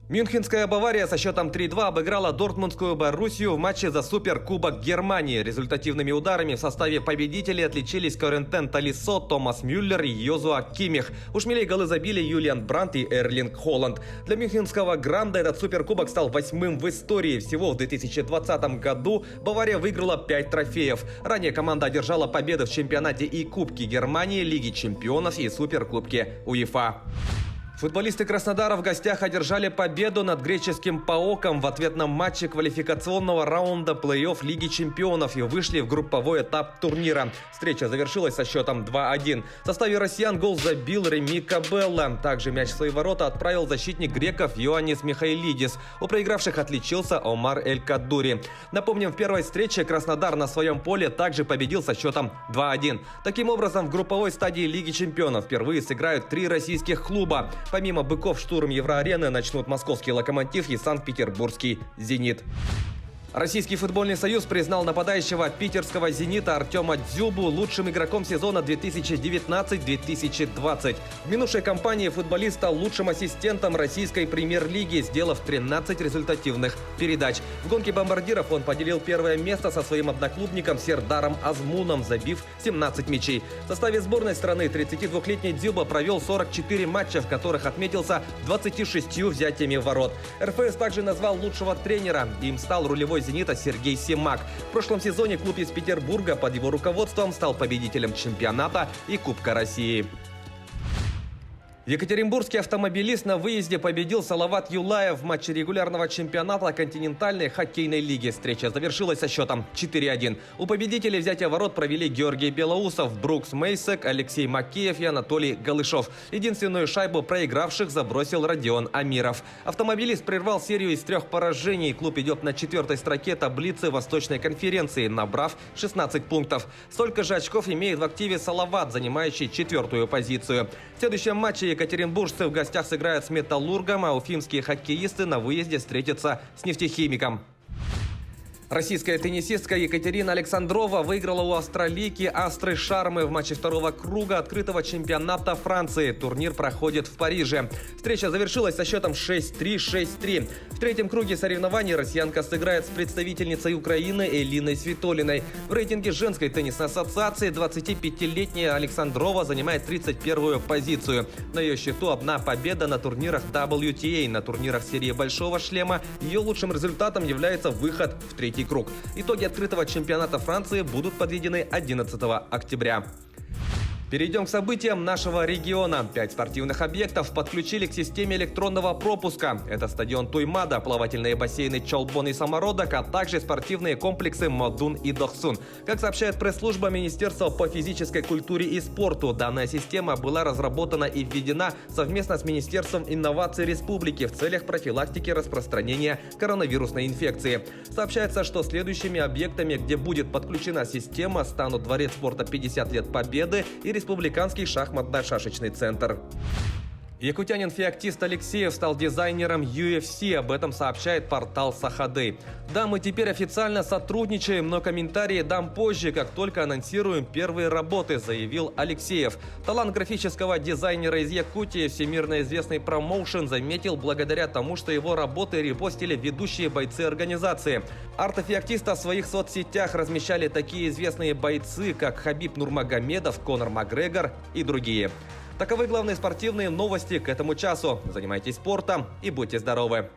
Мюнхенская Бавария со счетом 3-2 обыграла Дортмундскую Боруссию в матче за Суперкубок Германии. Результативными ударами в составе победителей отличились Корентен Талисо, Томас Мюллер и Йозуа Кимих. У шмелей голы забили Юлиан Брандт и Эрлинг Холланд. Для мюнхенского Гранда этот Суперкубок стал 8-м в истории. Всего в 2020 году Бавария выиграла 5 трофеев. Ранее команда одержала победы в чемпионате и Кубке Германии, Лиге чемпионов и Суперкубке УЕФА. Футболисты Краснодара в гостях одержали победу над греческим ПАОКом в ответном матче квалификационного раунда плей-офф Лиги чемпионов и вышли в групповой этап турнира. Встреча завершилась со счетом 2-1. В составе россиян гол забил Реми Кабелла. Также мяч в свои ворота отправил защитник греков Йоаннис Михайлидис. У проигравших отличился Омар Эль-Кадури. Напомним, в первой встрече Краснодар на своем поле также победил со счетом 2-1. Таким образом, в групповой стадии Лиги чемпионов впервые сыграют 3 российских клуба. Помимо «Быков», штурм Евроарены начнут московский «Локомотив» и санкт-петербургский «Зенит». Российский футбольный союз признал нападающего питерского «Зенита» Артема Дзюбу лучшим игроком сезона 2019-2020. В минувшей кампании футболист стал лучшим ассистентом российской премьер-лиги, сделав 13 результативных передач. В гонке бомбардиров он поделил первое место со своим одноклубником Сердаром Азмуном, забив 17 мячей. В составе сборной страны 32-летний Дзюба провел 44 матча, в которых отметился 26 взятиями в ворот. РФС также назвал лучшего тренера. Им стал рулевой «Зенита» Сергей Семак. В прошлом сезоне клуб из Петербурга под его руководством стал победителем чемпионата и Кубка России. Екатеринбургский автомобилист на выезде победил Салават Юлаев в матче регулярного чемпионата континентальной хоккейной лиги. Встреча завершилась со счетом 4-1. У победителей взятия ворот провели Георгий Белоусов, Брукс Мейсек, Алексей Макеев и Анатолий Голышов. Единственную шайбу проигравших забросил Родион Амиров. Автомобилист прервал серию из 3 поражений. Клуб идет на 4-й строке таблицы Восточной конференции, набрав 16 пунктов. Столько же очков имеет в активе Салават, занимающий 4-ю позицию. В следующем матче екатеринбуржцы в гостях сыграют с «Металлургом», а уфимские хоккеисты на выезде встретятся с «Нефтехимиком». Российская теннисистка Екатерина Александрова выиграла у австралийки Астры Шармы в матче 2-го круга открытого чемпионата Франции. Турнир проходит в Париже. Встреча завершилась со счетом 6-3, 6-3. В 3-м круге соревнований россиянка сыграет с представительницей Украины Элиной Свитолиной. В рейтинге женской теннисной ассоциации 25-летняя Александрова занимает 31-ю позицию. На ее счету одна победа на турнирах WTA. На турнирах серии Большого шлема ее лучшим результатом является выход в 3-й круг. Итоги открытого чемпионата Франции будут подведены 11 октября. Перейдем к событиям нашего региона. 5 спортивных объектов подключили к системе электронного пропуска. Это стадион Туймада, плавательные бассейны Чолбон и Самородок, а также спортивные комплексы Модун и Дохсун. Как сообщает пресс-служба Министерства по физической культуре и спорту, данная система была разработана и введена совместно с Министерством инноваций республики в целях профилактики распространения коронавирусной инфекции. Сообщается, что следующими объектами, где будет подключена система, станут Дворец спорта 50 лет Победы и Республиканский шахматно-шашечный центр. Якутянин-феоктист Алексеев стал дизайнером UFC, об этом сообщает портал Сахады. Да, мы теперь официально сотрудничаем, но комментарии дам позже, как только анонсируем первые работы, заявил Алексеев. Талант графического дизайнера из Якутии всемирно известный промоушен заметил благодаря тому, что его работы репостили ведущие бойцы организации. Арта-феоктиста в своих соцсетях размещали такие известные бойцы, как Хабиб Нурмагомедов, Конор Макгрегор и другие. Таковы главные спортивные новости к этому часу. Занимайтесь спортом и будьте здоровы!